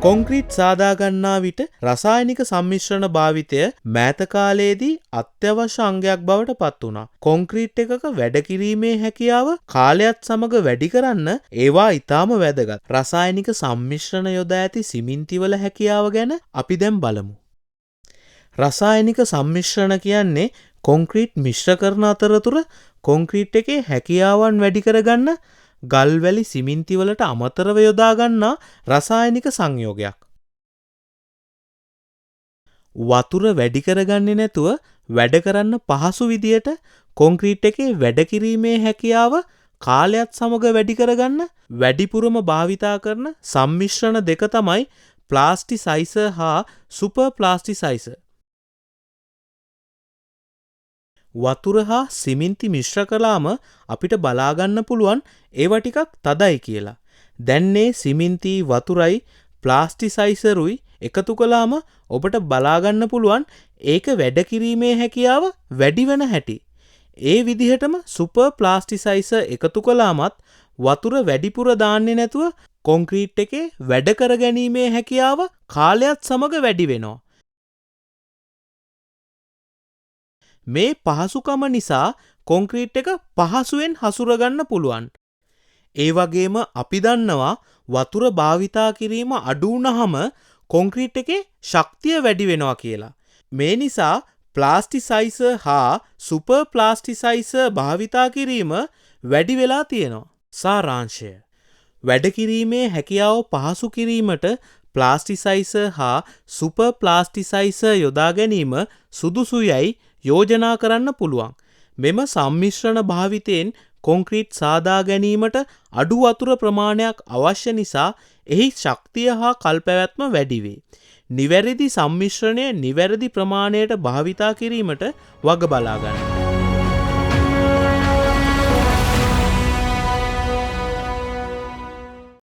Concrete සාදා ගන්නා විට රසායනික සම්මිශ්‍රණ භාවිතය මෑත කාලයේදී අත්‍යවශ්‍ය අංගයක් බවට පත් වුණා. කොන්ක්‍රීට් එකක වැඩ කිරීමේ හැකියාව කාලයත් සමග වැඩි කරන්න ඒවා ඊටාම වැදගත්. රසායනික සම්මිශ්‍රණ යොදා ඇති සිමෙන්තිවල හැකියාව ගැන අපි දැන් බලමු. රසායනික සම්මිශ්‍රණ කියන්නේ කොන්ක්‍රීට් මිශ්‍ර කරන අතරතුර කොන්ක්‍රීට් එකේ හැකියාවන් වැඩි කරගන්න ගල්වැලි සිමෙන්ති වලට අමතරව යොදා ගන්නා රසායනික සංයෝගයක්. වතුර වැඩි කරගන්නේ නැතුව වැඩ කරන්න පහසු විදියට කොන්ක්‍රීට් එකේ වැඩ කිරීමේ හැකියාව කාලයත් සමග වැඩි කරගන්න වැඩිපුරම භාවිතා කරන සම්මිශ්‍රණ දෙක තමයි ප්ලාස්ටිසයිසර් හා සුපර් ප්ලාස්ටිසයිසර්. වතුර හා සිමෙන්ති මිශ්‍ර කළාම අපිට බලාගන්න පුළුවන් ඒවා ටිකක් තදයි කියලා. දැන් මේ සිමෙන්ති වතුරයි ප්ලාස්ටිසයිසරුයි එකතු කළාම ඔබට බලාගන්න පුළුවන් ඒක වැඩ කිරීමේ හැකියාව වැඩි වෙන හැටි. ඒ විදිහටම සුපර් ප්ලාස්ටිසයිසර් එකතු කළාමත් වතුර වැඩිපුර දාන්නේ නැතුව කොන්ක්‍රීට් එකේ වැඩ කර ගැනීමේ හැකියාව කාලයත් සමග වැඩි වෙනවා. මේ පහසුකම නිසා කොන්ක්‍රීට් එක පහසුවෙන් හසුරගන්න පුළුවන්. ඒ වගේම අපි දන්නවා වතුර භාවිතා කිරීම අඩු වුණාම කොන්ක්‍රීට් එකේ ශක්තිය වැඩි වෙනවා කියලා. මේ නිසා ප්ලාස්ටිසයිසර් හා සුපර් ප්ලාස්ටිසයිසර් භාවිතා කිරීම වැඩි වෙලා තියෙනවා. සාරාංශය. වැඩ කිරීමේ හැකියාව පහසු කිරීමට ප්ලාස්ටිසයිසර් හා සුපර් ප්ලාස්ටිසයිසර් යොදා ගැනීම සුදුසුයයි යෝජනා කරන්න පුළුවන්. මෙම සම්මිශ්‍රණ භාවිතයෙන් කොන්ක්‍රීට් සාදා ගැනීමට අඩු වතුර ප්‍රමාණයක් අවශ්‍ය නිසා එහි ශක්තිය හා කල්පැවැත්ම වැඩි වේ. නිවැරදි සම්මිශ්‍රණය නිවැරදි ප්‍රමාණයට භාවිතා කිරීමට වග බලා ගන්න.